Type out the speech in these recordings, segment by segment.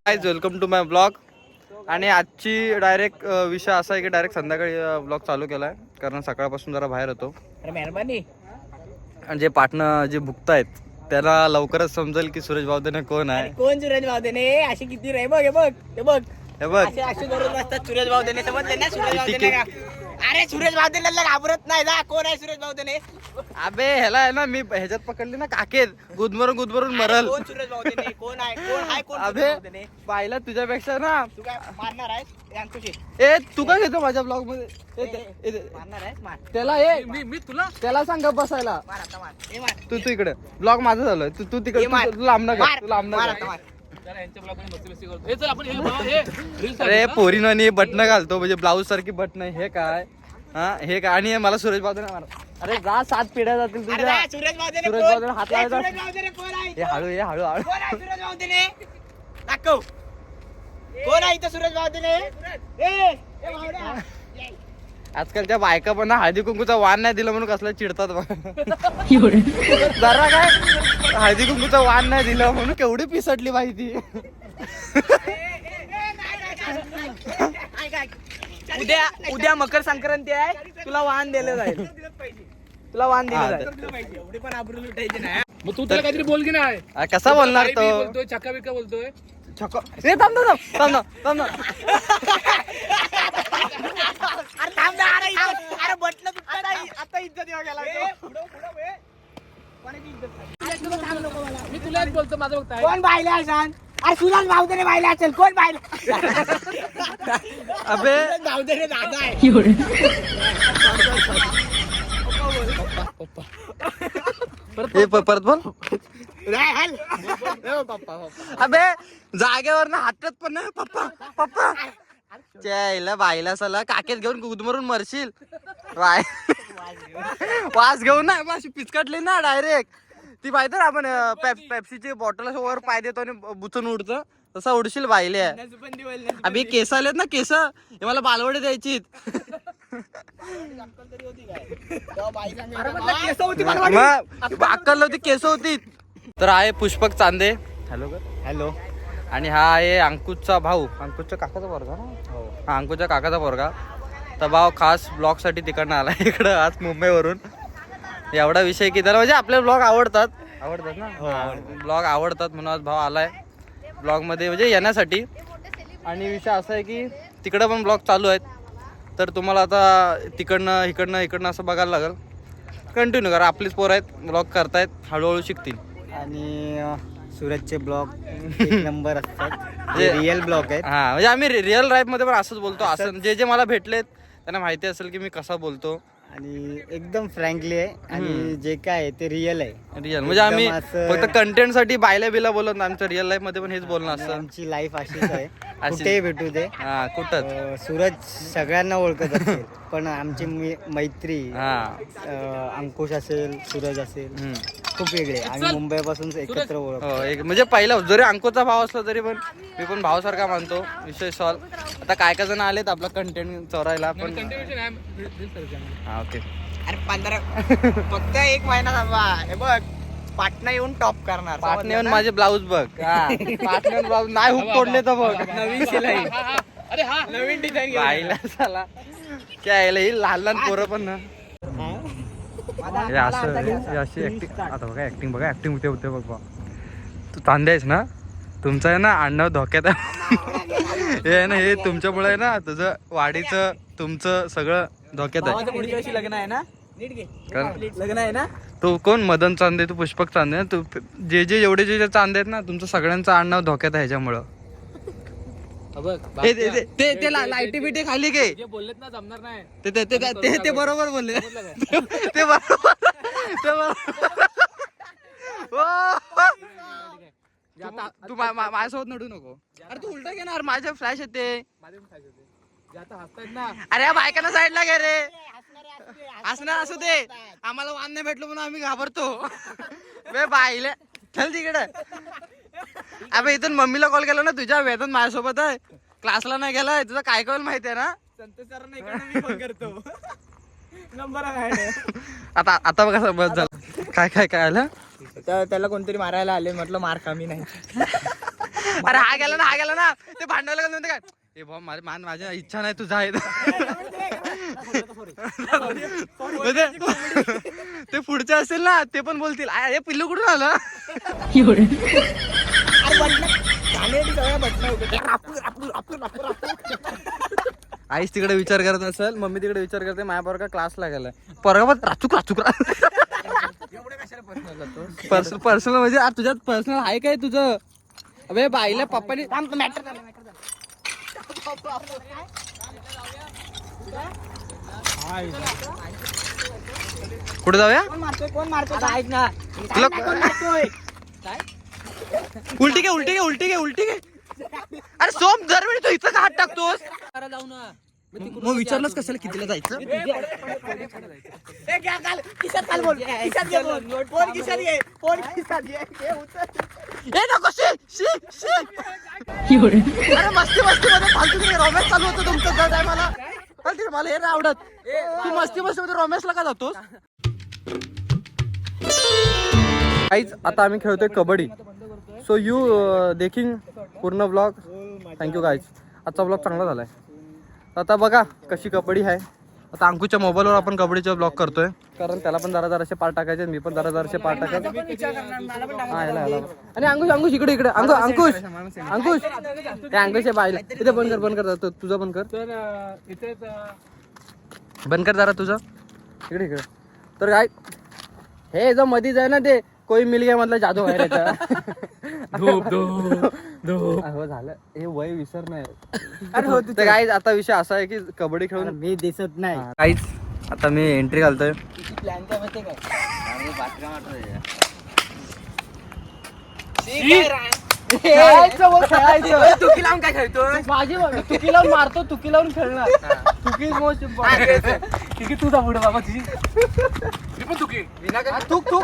Guys welcome to my blog. आणि आजची direct विषय असा आहे की डायरेक्ट संध्याकाळी ब्लॉग चालू केलाय कारण सकाळपासून जरा बाहेर होतो. मेहरबानी. आणि जे पार्टनर जे भुगतायत त्याला लवकरच समजेल की सुरेश भावदेने कोण आहे. कोण सुरेश भावदेने? अशी किती रे बघ हे बघ हे बघ हे बघ असे दररोज असतात सुरेश भावदेने. समजले ना सुरेश किती भावदेने का? अरे सुरेश भावदेने घाबरत नाही जा. कोण आहे सुरेश भावदेने? अबे ह्याला आहे ना मी ह्याच्यात पकडली ना काकेत गुदमरून मरल. कोण सुरेश भावदेने? कोण आहे? कोण आहे? कोण अबे सुरेश भावदेने? पाहिला तुझ्यापेक्षा ना. तू काय मारणार आहेस? हे अंकुशी ए तू काय घेतो माझ्या ब्लॉग मध्ये मारणार आहेस? मार त्याला ए मी तुला त्याला सांग गप बसायला. मार आता मार. हे मार. तू इकडे ब्लॉग माझा झालोय तू तिकडे हे मार. तू लांब नका मार. तू लांब मार नका. आता मार. अरे पोरीनवानी बटन घालतो म्हणजे ब्लाऊज सारखी बटन. हे काय हा हे काय? आणि मला सुरेश भावदेने मार. अरे जा 7 पिढ्या जातील अरे तुझ्या. जा, सुरेश भावदेने सुरेश कोण? भावदेने हात ए, लावायचा. सुरेश भावदेने कोण आहे? हे हळू ये हळू हळू. कोण आहे सुरेश भावदेने? दाखव. कोण आहे इथं सुरेश भावदेने? ए भावड्या. आजकालच्या बायका पण ना हळदी कुंकूचा वाण नाही दिला म्हणून कसला चिडतात बघ. जरा काय हळदी कुंकूचा वाण नाही दिलं म्हणून केवढी पिसटली बाई ती. उद्या मकर संक्रांती आहे. तुला वाहन दिलं जाईल. तुला वाहन दिलं जाईल. एवढी पण आबरू लुटायची नाही. मग तू त्याला काहीतरी बोल की नाही. कसा बोलणार तो? बोलतोय चक्का बिक्का बोलतोय. ए थांब थांब थांब थांब थांब. अरे थांब ना. अरे बटलं तुटलं नाही. आता इज्जत येऊ गेला. मी तुलाच बोलतो माझं बघताय. कोण बायले आहे सांग? अरे सुरेश भावदेने बायले असेल. कोण बायले? अबे भावदेने दादा आहे. परत बोल. नाही, हल. अबे जागेवर ना हातात पण नाही. पप्पा पप्पा त्याला बाईला सला काकेत घेऊन गुदमरून मरशील. वास घेऊन ना अशी पिचकटली ना डायरेक्ट. ती माहिती ना आपण पेप्सीची बॉटल वर पाय देतो आणि बुचून उडतं तसा उडशील बाईले. अभि केस आलेत ना केस हे मला बालवडे द्यायची. अक्कल होती केस होती. तर आहे पुष्पक चांदे. Hello hello. आणि हा आहे अंकुशचा भाऊ. अंकुशच्या काकाचा पोरगा ना. हा अंकुशच्या काकाचा पोरगा. तर भाऊ खास ब्लॉग साठी तिकडनं आला इकडं आज मुंबईवरून. एवढा विषय की त्याला म्हणजे आपले ब्लॉग आवडतात ना. ब्लॉग आवडतात म्हणून आज भाऊ आलाय ब्लॉग मध्ये म्हणजे येण्यासाठी. आणि विषय असा आहे की तिकडं पण ब्लॉग चालू आहेत. तर तुम्हाला आता तिकडनं इकडनं असं बघायला लागेल. कंटिन्यू करा. आपलीच पोरं आहेत ब्लॉग करतायत हळूहळू शिकतील. आणि सूरजचे ब्लॉग एक नंबर असतात. रिअल ब्लॉग आहेत. हा म्हणजे आम्ही रिअल लाईफ मध्ये पण असंच बोलतो. असं जे मला भेटलेत त्यांना माहिती असेल की मी कसा बोलतो. आणि एकदम फ्रँकली आहे. आणि जे काय आहे ते रिअल आहे. रिअल म्हणजे आम्ही फक्त कंटेंट साठी बायला बिला बोलत नाही. आमचं रिअल लाईफ मध्ये पण हेच बोलणं असतं. आमची लाईफ अशीच आहे. कुठेही भेटू दे. हा कुठं सूरज सगळ्यांना ओळखत असेल पण आमची मैत्री अंकुश असेल सूरज असेल खूप वेगळे. आम्ही मुंबईपासून एकत्र ओळखतो. म्हणजे पहिला जरी अंकुशचा भाव असला तरी पण मी पण भावासारखा मानतो. विषय सॉल्व. आता काय जण आलेत आपला कंटेंट चोरायला पण. हा ओके. अरे 15 फक्त 1 महिना थांबा. हे बघ पाटणा येऊन टॉप करणार. पाटणे येऊन माझे ब्लाऊज बघ. पाटणे ब्लाऊज नाही हुक तोडले तर बघ. नवीन शिलाई. अरे हा नवीन डिझाईन बाईला झाला काय ही लहान पोरं पण ना. हे अशी ऍक्टिंग. आता बघा ऍक्टिंग बघा ऍक्टिंग होते बघ बा. तू चांदे आहेस ना. तुमचं आहे ना आडनाव धोक्यात आहे. हे आहे ना हे तुमच्यामुळे आहे ना तुझं वाडीचं तुमचं सगळं धोक्यात आहे. पुढच्या वर्षी लग्न आहे ना. लग्न आहे ना. तू कोण मदन चांदे तू पुष्पक चांदे. तू जे जे चांदे आहेत ना तुमचं सगळ्यांचं आडनाव धोक्यात आहे ह्याच्यामुळं. ते लाईटी बिटी खाली घे. जे बोललेत ना जमणार नाही. ते बरोबर बोलले. ते बरोबर तू माझ्यासोबत नडू नको. अरे तू उलटा घेणार माझ्या फ्लॅश येते. अरे बायकांना साईडला घे रे. हसणार असू दे. आम्हाला वाण नाही भेटलो म्हणून आम्ही घाबरतो. बे बाईले चल तिकडे. अबे इथून मम्मीला कॉल केला ना तुझ्या वेतन माझ्यासोबत आहे. क्लासला नाही गेलाय. तुझं काय कॉल माहितीये ना. संतोष सरांना इकडनं मी फोन करतो. नंबर आता बघा समज झालं. काय आलं. त्याला कोणतरी मारायला आले. म्हटलं मार कमी नाही. अरे हा गेला ना ते भांडायला गेलं म्हणते काय ए भाऊ माझ्या इच्छा नाही तुझा आहे ते पुढचे असेल ना ते पण बोलतील हे पिल्लू कुठून आलं आईच तिकडे विचार करत असेल मम्मी तिकडे विचार करते माझ्या पोरगा क्लासला गेलाय पोरगा पण राचूक पर्सनल म्हणजे तुझ्यात पर्सनल आहे काय तुझं अबे बाईला पप्पानी कुठे जाऊया उलटी घे अरे सोम दरवेळी तू इथं का हात टाकतोस मग विचारलंच कशाला कितीला जायचं अरे मस्ती मध्ये फालतू रोमॅन्स चालू होतं तुमचं त्या टायमाला मला हे नाही आवडत तू मस्ती मध्ये रोमॅन्सला का जातोस काहीच आता आम्ही खेळतोय कबड्डी सो यू देखील पूर्ण ब्लॉग थँक्यू गाईज आजचा ब्लॉग चांगला झालाय आता बघा कशी कबड्डी आहे आता अंकुशच्या मोबाईलवर आपण कबड्डीचा ब्लॉग करतोय कारण त्याला पण जरासे पार्ट टाकायचे मी पण जरासे पार्ट टाकायचे आणि अंकुश इकडे अंकुश त्या अंकुशच्या बाईला इथे बंद कर तुझं बंद कर जरा तुझं इकडे तर काय हे जो मधीच आहे ना ते कोई मिल गया मतलब जादू आहे हो झालं हे वय विसर नाही तर काहीच आता विषय असा आहे की कबड्डी खेळून मी दिसत नाही काहीच आता मी एंट्री घालतोय प्लॅन काय माहिती काय तुकी लावून काय खेळतोय तुकी लावून मारतो तुकी लावून खेळणार तुकी मोस्ट इम्पॉर्टंट तुझा पुढे बाबा तुझी पण तुकी तू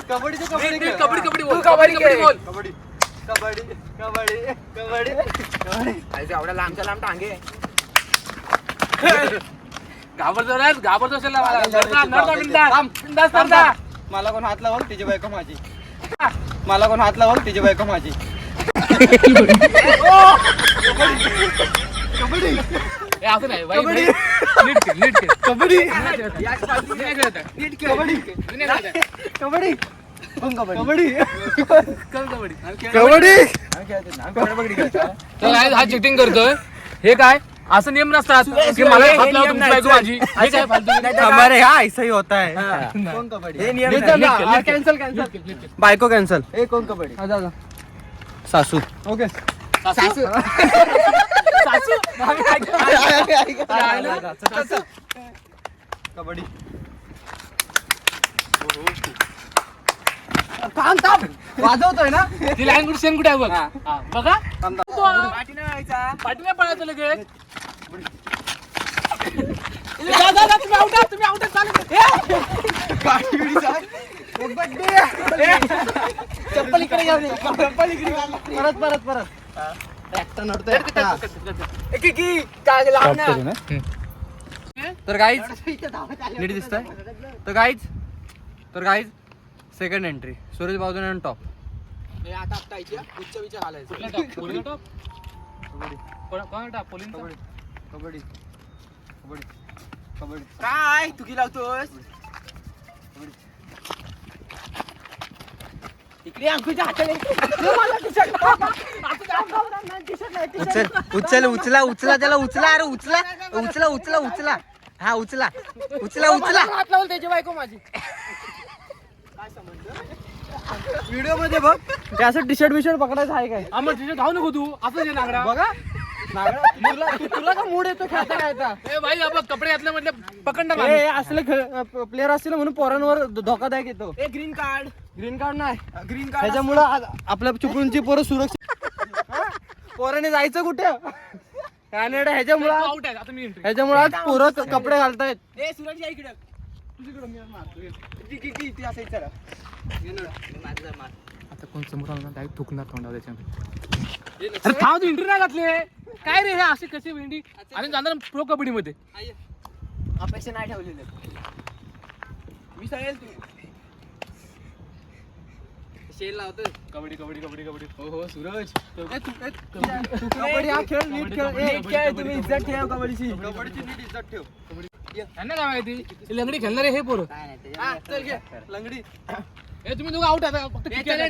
कबड्डी कबड्डी बोल एवढ्या लांबच्या लांब टांगे घाबरतो असेल मला कोण हात लावल तिची बायको माझी मला कोण हात लावल तिची बायको माझी असं नाही कबड्डी हा चिटिंग करतोय हे काय असं नियम नसतात की मला हात लावतो तुमची बायको माझी हे काय फालतू हमारे यहाँ ऐसा ही होता है कोण कबड्डी कॅन्सल बायको कॅन्सल हे कोण कबड्डी सासू ओके सासू कबड्डी वाजवतोय ना ती लँग्वेज सेम कुठे आहे बघ बघा पाठी नाही पळायचं लगेच तुम्ही आउट चप्पल इकडे परत ट्रॅक्टर नडतोय तर गाईज नीट दिसतंय तर guys second entry Suraj Bavdhan on top काय तुकी लावतोस इकडे अंकुशच्या उचला त्याला उचला अरे उचला हा उचला हात लावून त्याची बायको माझी व्हिडिओ मध्ये बघ ते असं टी शर्ट पकडायचं आहे काय आम्हाला तिथे धावू नको तू असं नागडा बघा तुला का मूड येतो खेळता ए भाई आपण कपडे घातले म्हटले पकड ना असले प्लेअर असतील म्हणून पोरांवर धोकादायक येतो ग्रीन कार्ड नाही त्याच्यामुळं आपल्या चिपळूणची पोरं सुरक्षित पोराने जायचं कुठे कॅनडा ह्याच्यामुळं आउट आहे आता मी एंट्री ह्याच्यामुळं आज पोरं कपडे घालतायत ए सूरज या इकडे तुझीकडे मी मारतो किती असायचं आता कोण समोर आला डायरेक्ट थुकणार तोंडावर त्याच्यामध्ये अरे थांब तू एंट्री नाही घातले काय रे हे असे कसे भेंडी आणि जाणार प्रो कबड्डी मध्ये अपेक्षा नाही ठेवलेले मी सांगेल तू शेल लावतो. कबड्डी कबड्डी कबड्डी कबड्डी. हो सूरज. कबड्डी हा खेळ नीट खेळ. तुम्ही इज्जत ठेवा कबड्डीची. कबड्डीची नीट इज्जत ठेव. त्यांना काय माहिती लंगडी खेळणारे हे पोरं. चल घे लंगडी. हे तुम्ही दोघं आउट आता फक्त cricket आहे.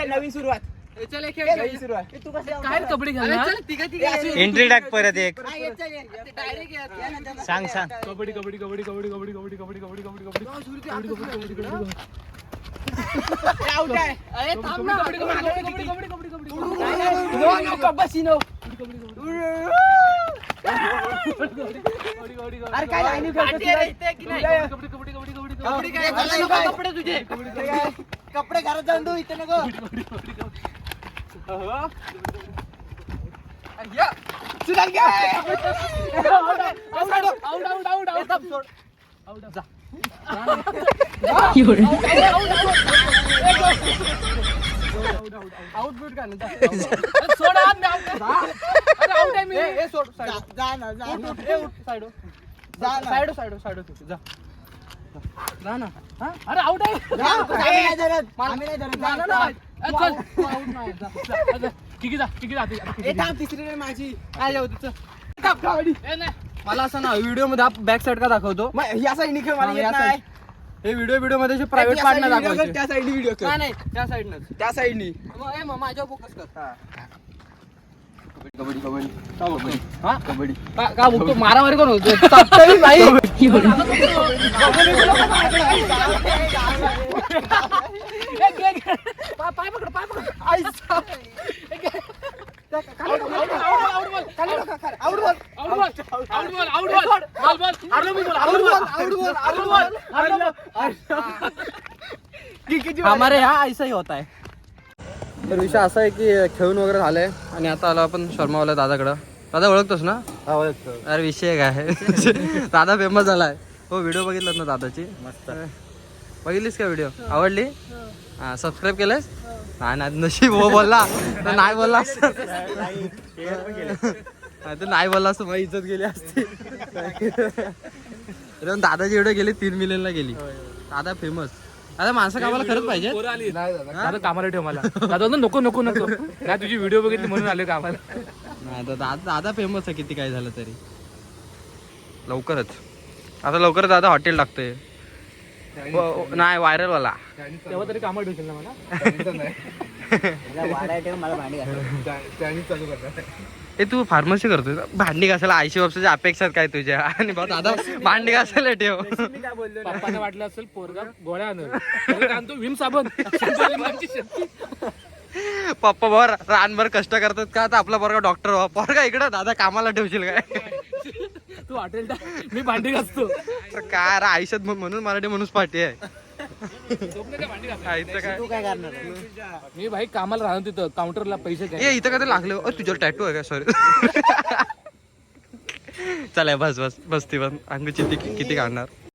नवीन सुरुवात. चल खेळ. नवीन सुरुवात. तू कसं काय रे कबड्डी खेळणार एंट्री टाक परत एक. डायरेक्ट सांग सांग. कबड्डी कबड्डी कबड्डी कबड्डी कबड्डी कबड्डी कबड्डी कबड्डी कबड्डी कबड्डी अरे काय लाईनी कपडे तुझे कपडे घरात जाऊन देऊ इथे नको. अरे आउट आहे किती जा किती जाते माझी मला असं ना व्हिडिओ मध्ये बॅक साइड का दाखवतो. या साईडनी खेळ मला येत नाही. हे व्हिडिओ मध्ये प्रायव्हेट पार्टनर दाखवायचे. त्या साईडनी व्हिडिओ खेळ. नाही त्या साइडनं त्या साईडनी माझ्या फोकस कर. कबड्डी कबड्डी कबड्डी का बघतो मारामारी कोण होतो पाय पकड पाय पकड हमारे यहाँ ऐसा ही होता है. तर विषय असा आहे की खेळून वगैरे झालंय आणि आता आलो आपण शर्मावाला दादाकडं. दादा ओळखतोस ना? अरे विषय काय दादा फेमस झालाय. हो व्हिडिओ बघितलात ना दादाची? मस्त बघितलीस का व्हिडिओ? आवडली? हा सबस्क्राईब केलंस? नाही नशीब हो बोलला तर नाही बोलला असतं. तर नाही बोलला असतं माझी इज्जत गेली असती. दादाची व्हिडिओ गेली 3 मिलियनला गेली. दादा फेमस. दादा माणसं कामाला खरंच पाहिजे. दादा कामाला ठेव मला. दादा नको नको नको नाही तुझी व्हिडिओ बघितली म्हणून आले कामाला. नाही तर दादा फेमस आहे किती काय झालं तरी. लवकरच आता लवकरच दादा हॉटेल टाकतोय. नाही व्हायरल वाला तेव्हा तरी कामाला ठेवशील ना मला. मला भांडी घाल. ए तू फार्मसी करतोय भांडी घासायला आईशी बापसाच्या अपेक्षा काय तुझ्या? आणि भाऊ दादा भांडी घासायला ठेव. पप्पाने वाटलं असेल पोरगा गोळ्या आणतो विम साबण. पप्पा भाऊ रानभर कष्ट करतात का आता आपला पोरगा डॉक्टर व्हा. पोरगा इकडं दादा कामाला ठेवशील काय? तू हॉटेल मी भांडी घासतो. काय रे आयुष्यात म्हणून मराठी माणूस पाठी आहे. तू काय करणार? मी भाई कामाला राहणार तिथं काउंटरला पैसे ए इथं काय लागले? तुझ्यावर टॅटू आहे का? सॉरी. चला बस बस बसती बस अंगची किती काढणार.